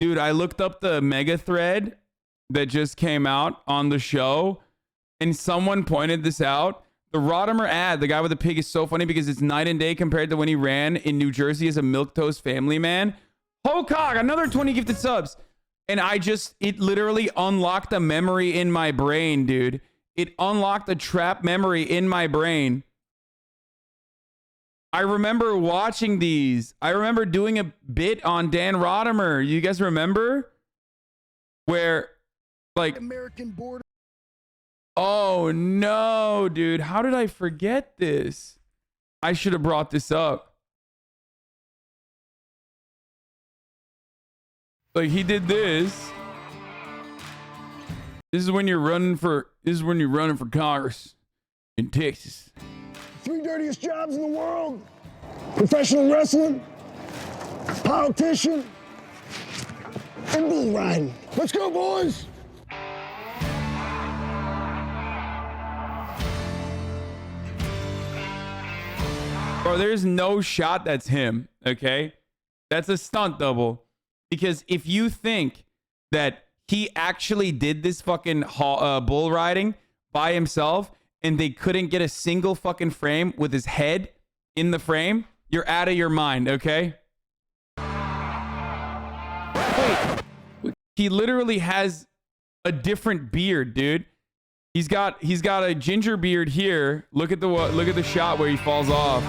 Dude, I looked up the mega thread that just came out on the show, and someone pointed this out. The Rodimer ad, the guy with the pig, is so funny because it's night and day compared to when he ran in New Jersey as a milquetoast family man. Hokog, another 20 gifted subs. And it literally unlocked a memory in my brain, dude. It unlocked a trap memory in my brain. I remember watching these. I remember doing a bit on Dan Rodimer. You guys remember? Where, like... American border. Oh, no, dude. How did I forget this? I should have brought this up. Like, he did this. This is when you're running for Congress in Texas. 3 dirtiest jobs in the world: professional wrestling, politician, and bull riding. Let's go, boys. Bro, there's no shot that's him, okay? That's a stunt double. Because if you think that he actually did this fucking bull riding by himself and they couldn't get a single fucking frame with his head in the frame, you're out of your mind, okay? Wait. He literally has a different beard, dude. He's got a ginger beard here. Look at the shot where he falls off.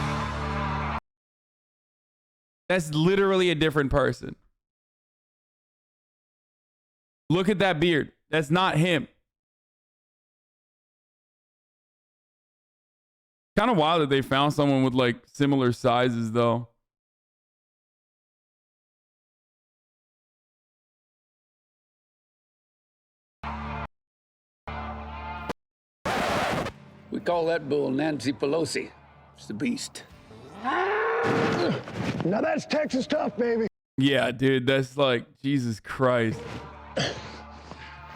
That's literally a different person. Look at that beard. That's not him. Kind of wild that they found someone with like similar sizes though. We call that bull Nancy Pelosi. It's the beast. Now that's Texas tough, baby. Yeah, dude, that's like, Jesus Christ.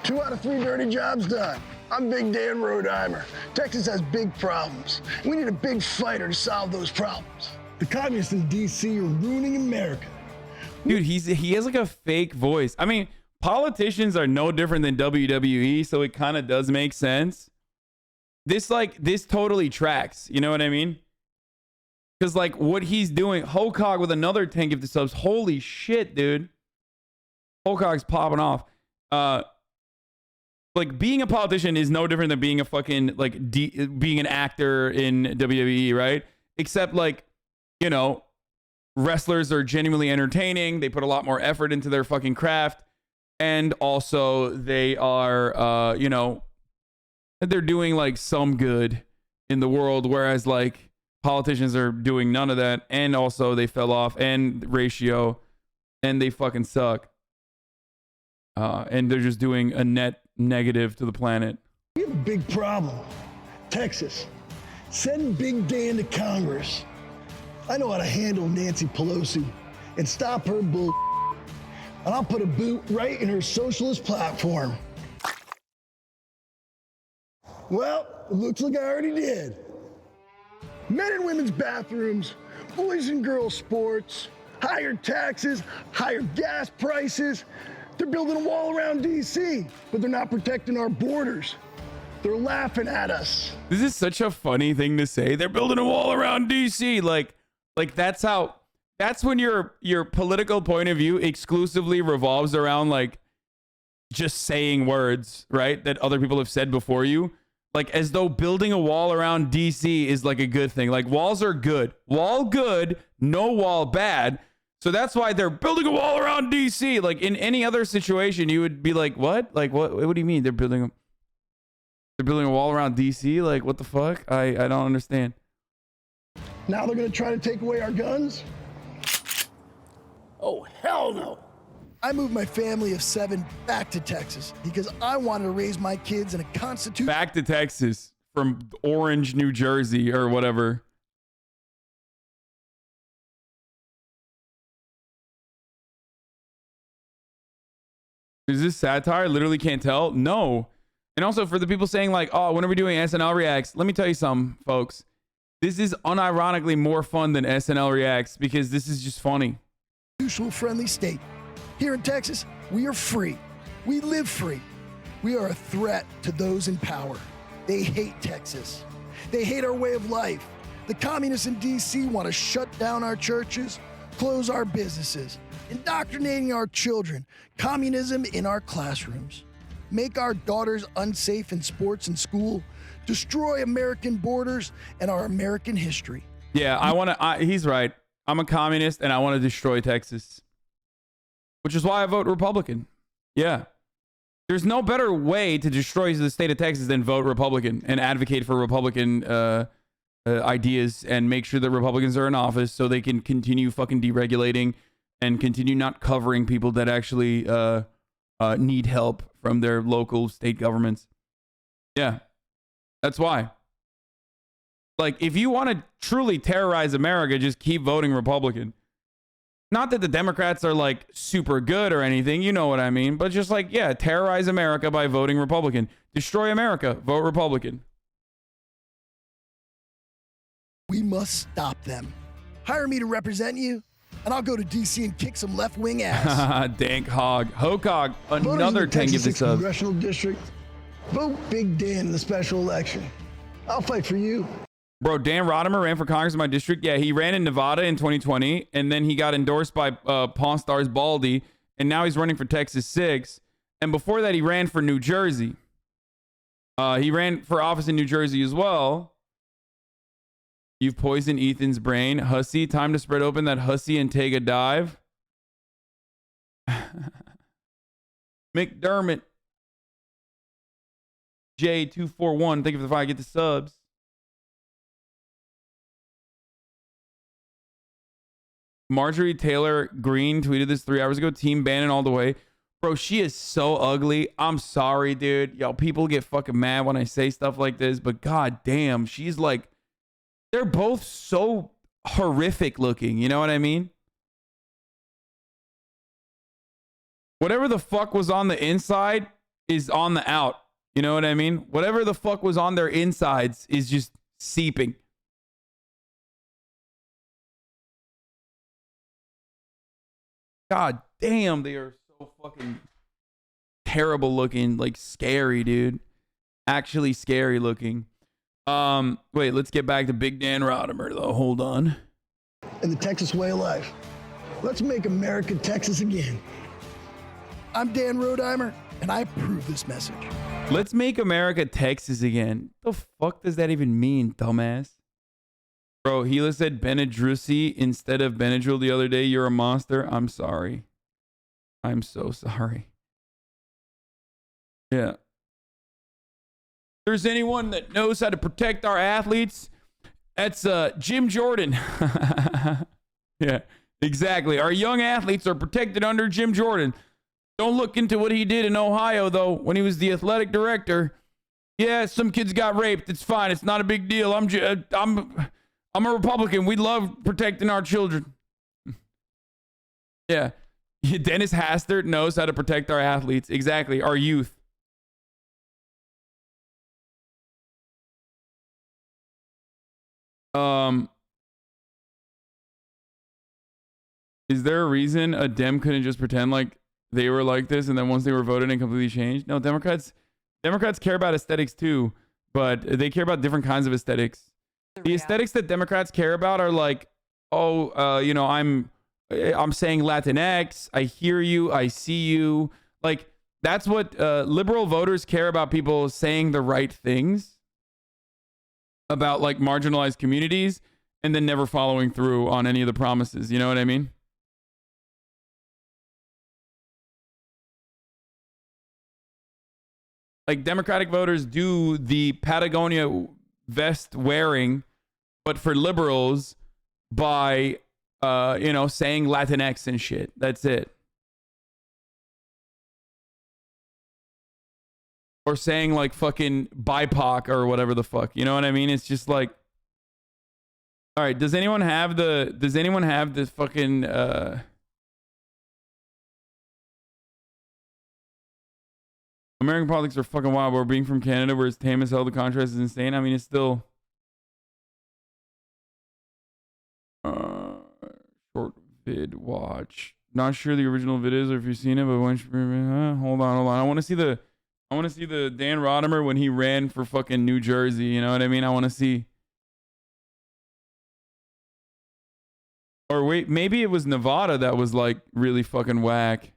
2 out of 3 dirty jobs done. I'm Big Dan Rodimer. Texas has big problems. We need a big fighter to solve those problems. The communists in D.C. are ruining America. Dude, he has like a fake voice. I mean, politicians are no different than WWE, so it kind of does make sense. This totally tracks. You know what I mean? Because like what he's doing, Hokog with another 10 gifted subs. Holy shit, dude. Hokog's popping off. Like being a politician is no different than being a fucking like being an actor in WWE, right? Except like, you know, wrestlers are genuinely entertaining. They put a lot more effort into their fucking craft, and also they are, you know, they're doing like some good in the world, whereas like politicians are doing none of that, and also they fell off and ratio, and they fucking suck. And they're just doing a net negative to the planet. We have a big problem. Texas. Send Big Dan to Congress. I know how to handle Nancy Pelosi and stop her bull. And I'll put a boot right in her socialist platform. Well, it looks like I already did. Men and women's bathrooms, boys and girls sports, higher taxes, higher gas prices. They're building a wall around D.C., but they're not protecting our borders. They're laughing at us. This is such a funny thing to say. They're building a wall around D.C. Like that's when your political point of view exclusively revolves around like just saying words, right? That other people have said before you. Like as though building a wall around DC is like a good thing. Like walls are good. Wall good, no wall bad. So that's why they're building a wall around DC. Like in any other situation, you would be like, what? Like what do you mean they're building a wall around DC? Like what the fuck? I don't understand. Now they're gonna try to take away our guns? Oh, hell no. I moved my family of 7 back to Texas because I wanted to raise my kids in a constitution. Back to Texas from Orange, New Jersey or whatever. Is this satire? I literally can't tell. No. And also for the people saying like, oh, when are we doing SNL Reacts? Let me tell you something, folks. This is unironically more fun than SNL Reacts because this is just funny. Constitutional friendly state. Here in Texas, we are free. We live free. We are a threat to those in power. They hate Texas. They hate our way of life. The communists in D.C. want to shut down our churches, close our businesses, indoctrinating our children, communism in our classrooms, make our daughters unsafe in sports and school, destroy American borders and our American history. Yeah, he's right. I'm a communist and I want to destroy Texas, which is why I vote Republican. Yeah. There's no better way to destroy the state of Texas than vote Republican and advocate for Republican ideas and make sure that Republicans are in office so they can continue fucking deregulating and continue not covering people that actually need help from their local state governments. Yeah, that's why. Like, if you want to truly terrorize America, just keep voting Republican. Not that the Democrats are like super good or anything, you know what I mean, but just like, yeah, terrorize America by voting Republican. Destroy America, vote Republican. We must stop them. Hire me to represent you, and I'll go to D.C. and kick some left-wing ass. Dank hog. Hokog, another 10 gives it up. Congressional district. Vote Big Dan in the special election. I'll fight for you. Bro, Dan Rodimer ran for Congress in my district. Yeah, he ran in Nevada in 2020, and then he got endorsed by Pawn Stars Baldy, and now he's running for Texas 6. And before that, he ran for New Jersey. He ran for office in New Jersey as well. You've poisoned Ethan's brain. Hussy, time to spread open that hussy and take a dive. McDermott. J241, thank you for the 5. Get the subs. Marjorie Taylor Greene tweeted this 3 hours ago. Team Bannon all the way. Bro, she is so ugly. I'm sorry, dude. Yo, people get fucking mad when I say stuff like this, but god damn, she's like, they're both so horrific looking. You know what I mean? Whatever the fuck was on the inside is on the out. You know what I mean? Whatever the fuck was on their insides is just seeping. God damn, they are so fucking terrible looking, like scary, dude. Actually scary looking. Wait, let's get back to Big Dan Rodimer though. Hold on. And the Texas way of life. Let's make America Texas again. I'm Dan Rodimer, and I approve this message. Let's make America Texas again. The fuck does that even mean, dumbass? Bro, Hila said Benadryl instead of Benadryl the other day. You're a monster. I'm sorry. I'm so sorry. Yeah. If there's anyone that knows how to protect our athletes, that's Jim Jordan. Yeah, exactly. Our young athletes are protected under Jim Jordan. Don't look into what he did in Ohio, though, when he was the athletic director. Yeah, some kids got raped. It's fine. It's not a big deal. I'm a Republican. We love protecting our children. Yeah. Dennis Hastert knows how to protect our athletes. Exactly. Our youth. Is there a reason a Dem couldn't just pretend like they were like this and then once they were voted and completely changed? No, Democrats care about aesthetics too, but they care about different kinds of aesthetics. The aesthetics that Democrats care about are like, you know, I'm saying Latinx. I hear you. I see you. Like, that's what liberal voters care about, people saying the right things about like marginalized communities and then never following through on any of the promises. You know what I mean? Like, Democratic voters do the Patagonia vest wearing, but for liberals by, you know, saying Latinx and shit. That's it. Or saying like fucking BIPOC or whatever the fuck. You know what I mean? It's just like, all right, does anyone have this fucking, American politics are fucking wild, but we're being from Canada where it's tame as hell. The contrast is insane. I mean, it's still short vid watch. Not sure the original of it is or if you've seen it, but hold on. I want to see the Dan Rodimer when he ran for fucking New Jersey. You know what I mean? I want to see. Or wait, maybe it was Nevada that was like really fucking whack.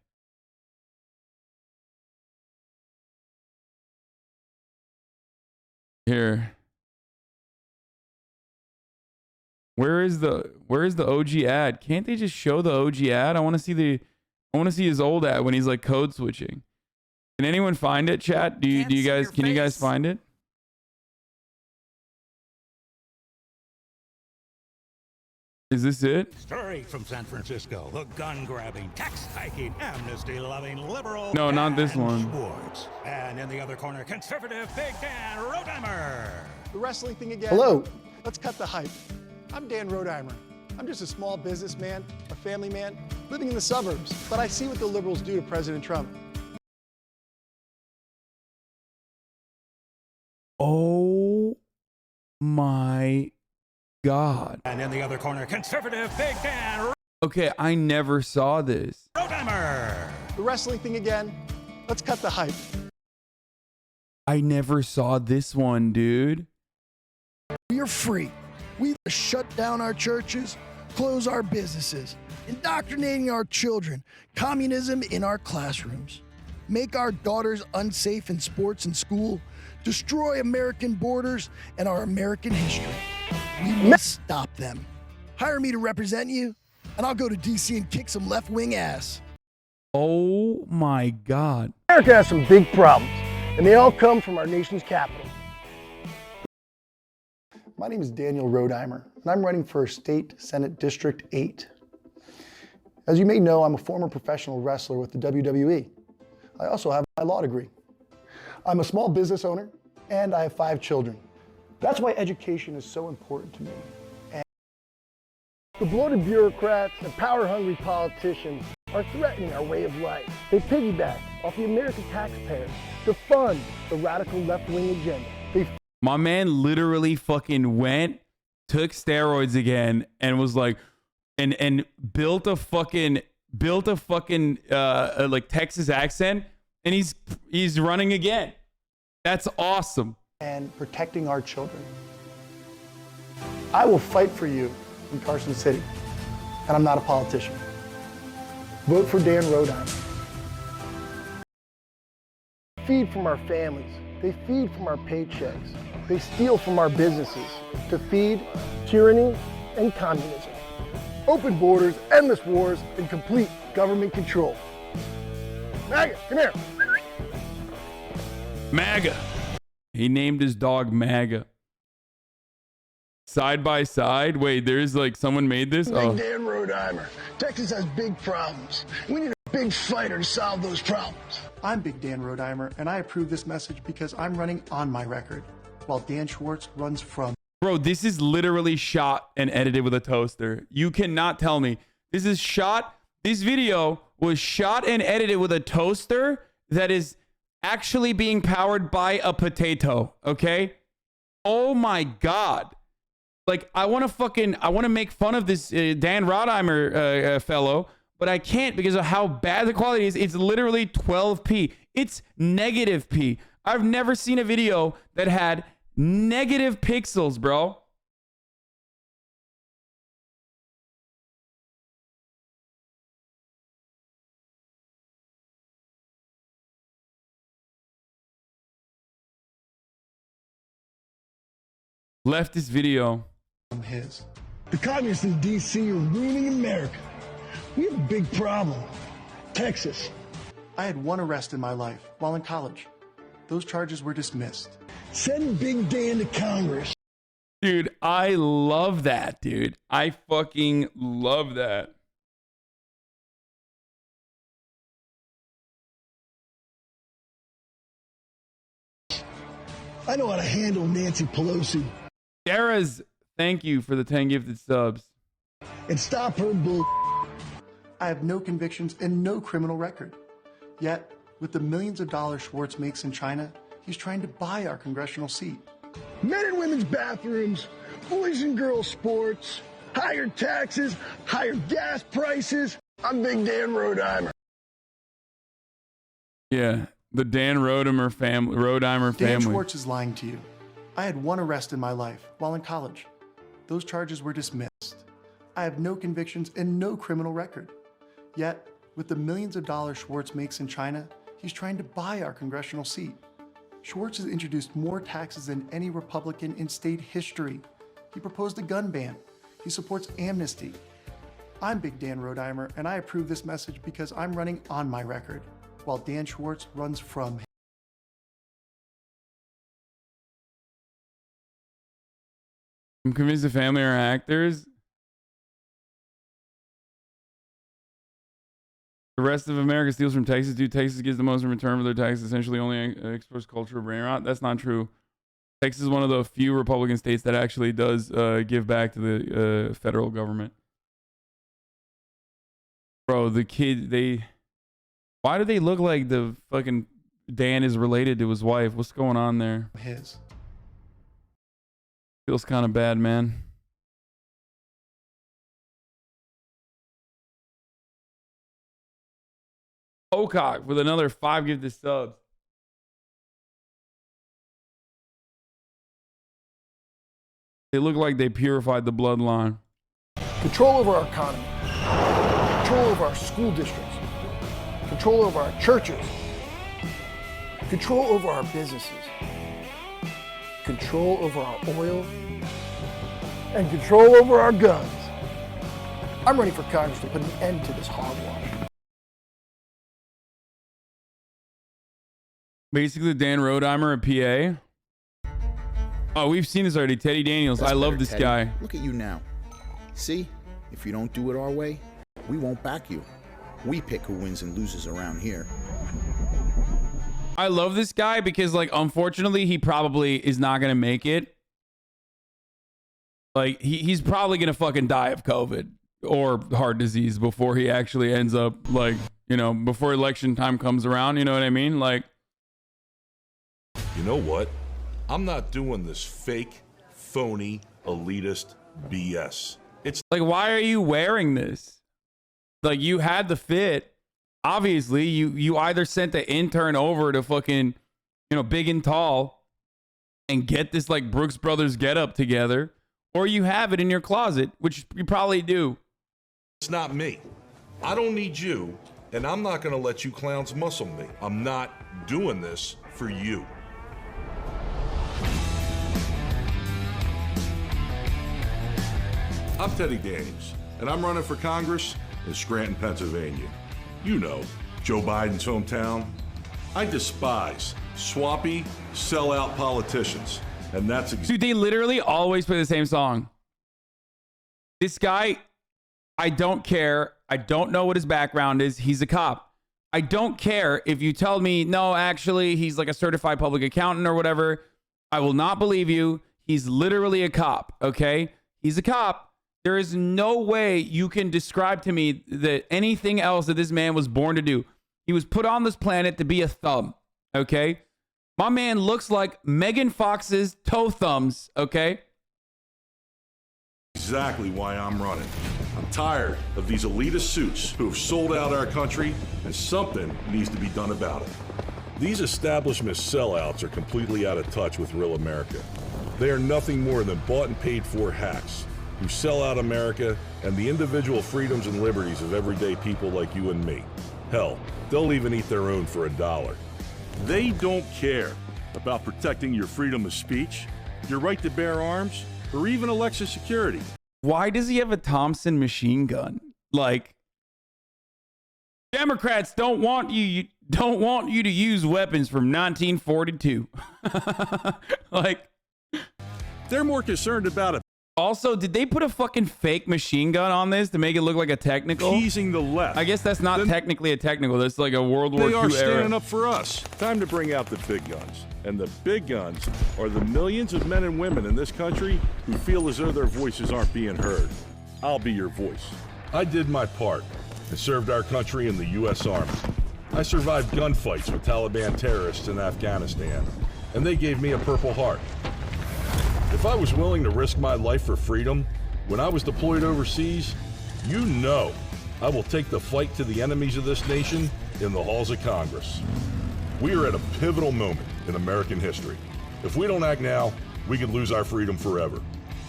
Here. Where is the OG ad? Can't they just show the OG ad? I want to see his old ad when he's like code switching. Can anyone find it, chat? Do you guys can you guys find it? Is this it? Straight from San Francisco, the gun-grabbing, tax-hiking, amnesty-loving liberal. No, not this Dan one. Schwartz. And in the other corner, conservative Big Dan Rodimer. The wrestling thing again. Hello. Let's cut the hype. I'm Dan Rodimer. I'm just a small businessman, a family man, living in the suburbs. But I see what the liberals do to President Trump. Oh my God. And in the other corner, conservative Big Dan Okay, I never saw this. Rodimer. The wrestling thing again. Let's cut the hype. I never saw this one, dude. We are free. We shut down our churches, close our businesses, indoctrinating our children, communism in our classrooms, make our daughters unsafe in sports and school, destroy American borders and our American history. We must stop them. Hire me to represent you, and I'll go to DC and kick some left-wing ass. Oh my God. America has some big problems, and they all come from our nation's capital. My name is Daniel Rodimer, and I'm running for State Senate District 8. As you may know, I'm a former professional wrestler with the WWE. I also have my law degree. I'm a small business owner, and I have 5 children. That's why education is so important to me. The bloated bureaucrats and power-hungry politicians are threatening our way of life. They piggyback off the American taxpayers to fund the radical left-wing agenda. My man literally fucking went, took steroids again, and was like, and built a fucking like Texas accent, and he's running again. That's awesome. And protecting our children. I will fight for you in Carson City, and I'm not a politician. Vote for Dan Rodimer. Feed from our families. They feed from our paychecks. They steal from our businesses to feed tyranny and communism. Open borders, endless wars, and complete government control. MAGA, come here. MAGA. He named his dog MAGA. Side by side. Wait, there's like someone made this? Big Dan Rodimer. Texas has big problems. We need a big fighter to solve those problems. I'm Big Dan Rodimer, and I approve this message because I'm running on my record, while Dan Schwartz runs from. Bro, this is literally shot and edited with a toaster. You cannot tell me. This video was shot and edited with a toaster that is actually being powered by a potato, okay? Oh my God. Like, I want to make fun of this Dan Rodimer fellow, but I can't because of how bad the quality is. It's literally 12p. It's negative p. I've never seen a video that had negative pixels, bro. Left this video. His. The communists in D.C. are ruining America. We have a big problem. Texas. I had 1 arrest in my life while in college. Those charges were dismissed. Send Big Dan to Congress. Dude, I love that, dude. I fucking love that. I know how to handle Nancy Pelosi. Sarah's, thank you for the 10 gifted subs. And stop her bull. I have no convictions and no criminal record. Yet, with the millions of dollars Schwartz makes in China, he's trying to buy our congressional seat. Men and women's bathrooms, boys and girls sports, higher taxes, higher gas prices. I'm Big Dan Rodimer. Yeah, the Dan Rodimer family. Dan Schwartz is lying to you. I had one arrest in my life while in college. Those charges were dismissed. I have no convictions and no criminal record. Yet, with the millions of dollars Schwartz makes in China, he's trying to buy our congressional seat. Schwartz has introduced more taxes than any Republican in state history. He proposed a gun ban. He supports amnesty. I'm Big Dan Rodimer, and I approve this message because I'm running on my record, while Dan Schwartz runs from him. I'm convinced the family are actors. The rest of America steals from Texas. Dude, Texas gets the most in return for their taxes. Essentially only exports culture of brain rot. That's not true. Texas is one of the few Republican states that actually does give back to the federal government. Bro, the kid, why do they look like the fucking Dan is related to his wife? What's going on there? His. Feels kind of bad, man. Pocock with another 5 gifted subs. They look like they purified the bloodline. Control over our economy. Control over our school districts. Control over our churches. Control over our businesses. Control over our oil. And control over our guns. I'm running for Congress to put an end to this hogwash. Basically, Dan Rodimer, a PA. Oh, we've seen this already. Teddy Daniels. That's I love better, this Teddy. guy. Look at you now. See, if you don't do it our way, we won't back you. We pick who wins and loses around here. I love this guy because, like, unfortunately, he probably is not going to make it. Like, he's probably going to fucking die of COVID or heart disease before he actually ends up, like, you know, before election time comes around. You know what I mean? Like, you know what? I'm not doing this fake, phony, elitist BS. It's like, why are you wearing this? Like, you had the fit. Obviously, you either sent the intern over to fucking, you know, Big and Tall and get this, like, Brooks Brothers getup together, or you have it in your closet, which you probably do. It's not me. I don't need you, and I'm not going to let you clowns muscle me. I'm not doing this for you. I'm Teddy Daniels, and I'm running for Congress in Scranton, Pennsylvania. You know, Joe Biden's hometown. I despise swampy, sellout politicians, and that's Dude, they literally always play the same song. This guy, I don't care. I don't know what his background is. He's a cop. I don't care if you tell me, no, actually, he's like a certified public accountant or whatever. I will not believe you. He's literally a cop, okay? He's a cop. There is no way you can describe to me that anything else that this man was born to do. He was put on this planet to be a thumb, okay? My man looks like Megan Fox's toe thumbs, okay? exactly why I'm running. I'm tired of these elitist suits who have sold out our country, and something needs to be done about it. These establishment sellouts are completely out of touch with real America. They are nothing more than bought and paid for hacks who sell out America and the individual freedoms and liberties of everyday people like you and me. Hell, they'll even eat their own for $1. They don't care about protecting your freedom of speech, your right to bear arms, or even election security. Why does he have a Thompson machine gun? Like, Democrats don't want you to use weapons from 1942. Like, they're more concerned about it. Also, did they put a fucking fake machine gun on this to make it look like a technical? Teasing the left. I guess that's not technically a technical. That's like a World War II era. They are standing up for us. Time to bring out the big guns. And the big guns are the millions of men and women in this country who feel as though their voices aren't being heard. I'll be your voice. I did my part and served our country in the U.S. Army. I survived gunfights with Taliban terrorists in Afghanistan, and they gave me a Purple Heart. If I was willing to risk my life for freedom when I was deployed overseas, you know I will take the fight to the enemies of this nation in the halls of Congress. We are at a pivotal moment in American history. If we don't act now, we could lose our freedom forever.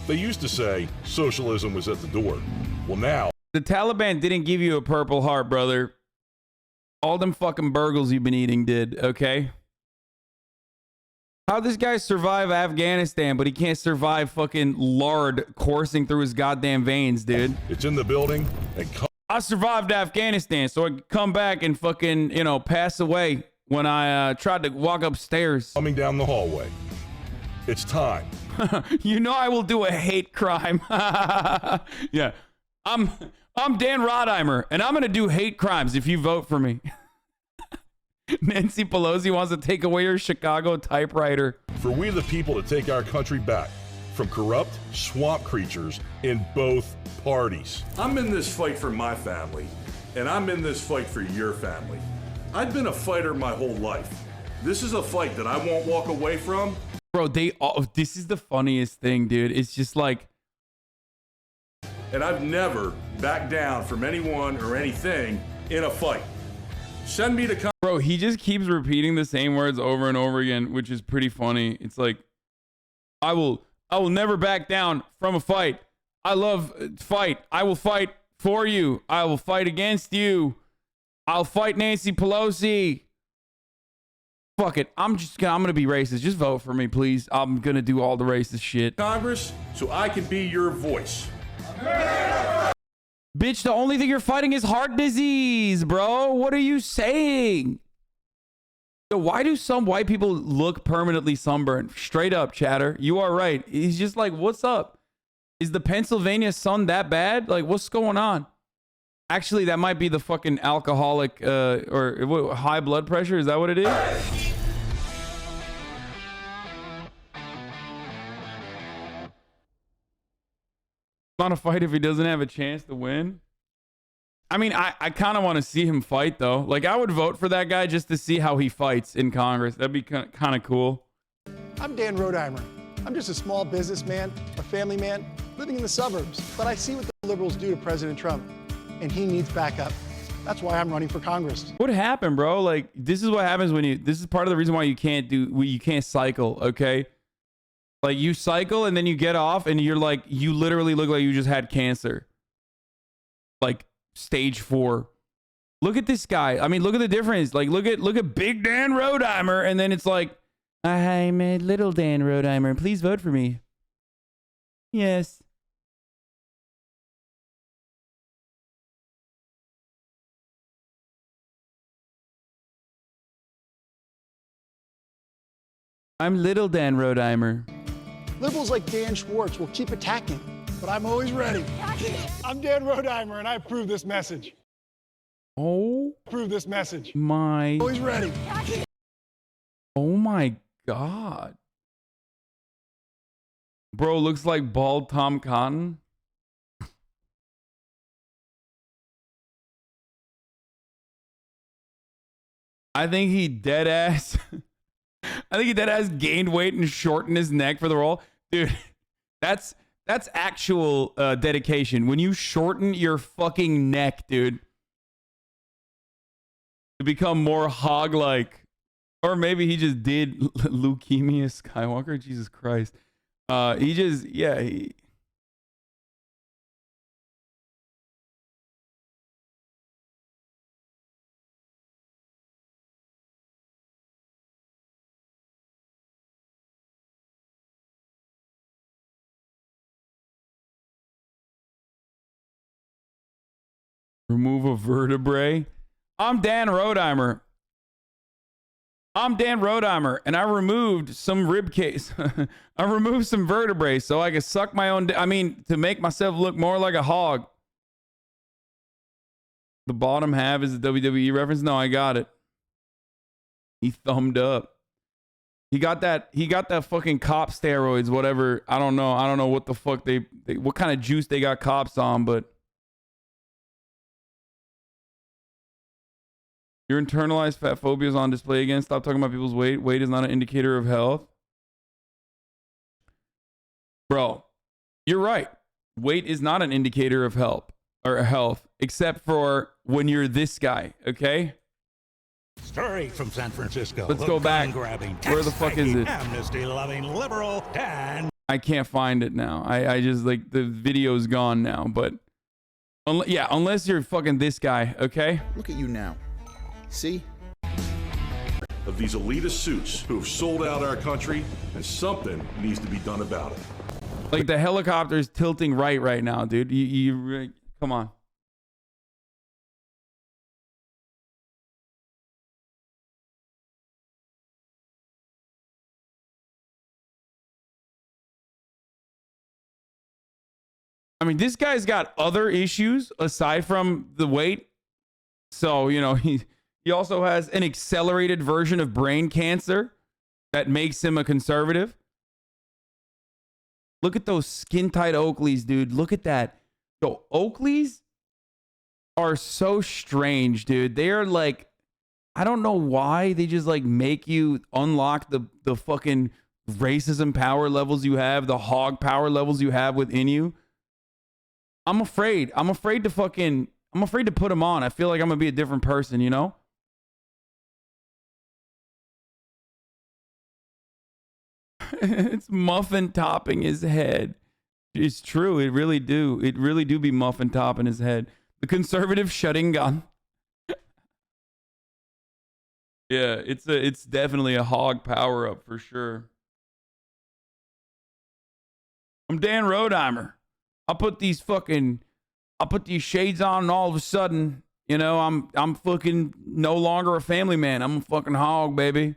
They used to say socialism was at the door. Well, now... The Taliban didn't give you a Purple Heart, brother. All them fucking burgers you've been eating did, okay? How'd this guy survive Afghanistan, but he can't survive fucking lard coursing through his goddamn veins, dude? It's in the building, and... I survived Afghanistan, so I could come back and fucking, you know, pass away when I tried to walk upstairs. Coming down the hallway. It's time. You know I will do a hate crime. Yeah. I'm Dan Rodimer, and I'm going to do hate crimes if you vote for me. Nancy Pelosi wants to take away your Chicago typewriter. For we the people to take our country back from corrupt swamp creatures in both parties. I'm in this fight for my family, and I'm in this fight for your family. I've been a fighter my whole life. This is a fight that I won't walk away from. Bro, this is the funniest thing, dude. It's just like... And I've never backed down from anyone or anything in a fight. Send me to... Bro, he just keeps repeating the same words over and over again, which is pretty funny. It's like, I will never back down from a fight. I love fight. I will fight for you. I will fight against you. I'll fight Nancy Pelosi. Fuck it. I'm gonna be racist. Just vote for me, please. I'm gonna do all the racist shit. Congress, so I can be your voice. Bitch, the only thing you're fighting is heart disease, bro. What are you saying? So why do some white people look permanently sunburned? Straight up, chatter. You are right. He's just like, what's up? Is the Pennsylvania sun that bad? Like, what's going on? Actually, that might be the fucking alcoholic or high blood pressure. Is that what it is? Not a fight if he doesn't have a chance to win. I mean, I kind of want to see him fight, though. Like, I would vote for that guy just to see how he fights in Congress. That'd be kind of cool. I'm Dan Rodimer. I'm just a small businessman, a family man, living in the suburbs. But I see what the liberals do to President Trump, and he needs backup. That's why I'm running for Congress. What happened, bro? Like, this is what happens when this is part of the reason why you can't cycle, okay? Like, you cycle and then you get off and you're like, you literally look like you just had cancer. Like, stage 4. Look at this guy. I mean, look at the difference. Like, look at Big Dan Rodimer, and then it's like, I'm a little Dan Rodimer. Please vote for me. Yes. I'm little Dan Rodimer. Liberals like Dan Schwartz will keep attacking, but I'm always ready. I'm Dan Rodimer, and I approve this message. Oh. Approve this message. My. Always ready. Oh my God. Bro looks like bald Tom Cotton. I think he dead ass gained weight and shortened his neck for the role. Dude, that's actual dedication. When you shorten your fucking neck, dude, to become more hog-like. Or maybe he just did leukemia Skywalker. Jesus Christ. Remove a vertebrae. I'm Dan Rodimer. And I removed some rib cage. I removed some vertebrae so I could suck my own. To make myself look more like a hog. The bottom half is a WWE reference. No, I got it. He thumbed up. He got that fucking cop steroids, whatever. I don't know what the fuck they what kind of juice they got cops on, but your internalized fat phobia is on display again. Stop talking about people's weight. Weight is not an indicator of health. Bro, you're right. Weight is not an indicator of health. or health, except for when you're this guy, okay? Straight from San Francisco. Let's go back. Where the fuck is it? Amnesty-loving liberal Dan. I can't find it now. I just like the video's gone now, but yeah, unless you're fucking this guy, okay? Look at you now. See? Of these elitist suits who have sold out our country, and something needs to be done about it. Like the helicopter's tilting right now, dude. You come on. I mean, this guy's got other issues aside from the weight. So, you know, he also has an accelerated version of brain cancer that makes him a conservative. Look at those skin-tight Oakleys, dude. Look at that. Yo, Oakleys are so strange, dude. They are like, I don't know why they just like make you unlock the fucking racism power levels you have, the hog power levels you have within you. I'm afraid to put them on. I feel like I'm gonna be a different person, you know? It's muffin topping his head. It's true. It really do be muffin topping his head. The conservative shutting gun. Yeah, it's definitely a hog power up for sure. I'm Dan Rodimer. I'll put these shades on, and all of a sudden, you know, I'm fucking no longer a family man. I'm a fucking hog, baby.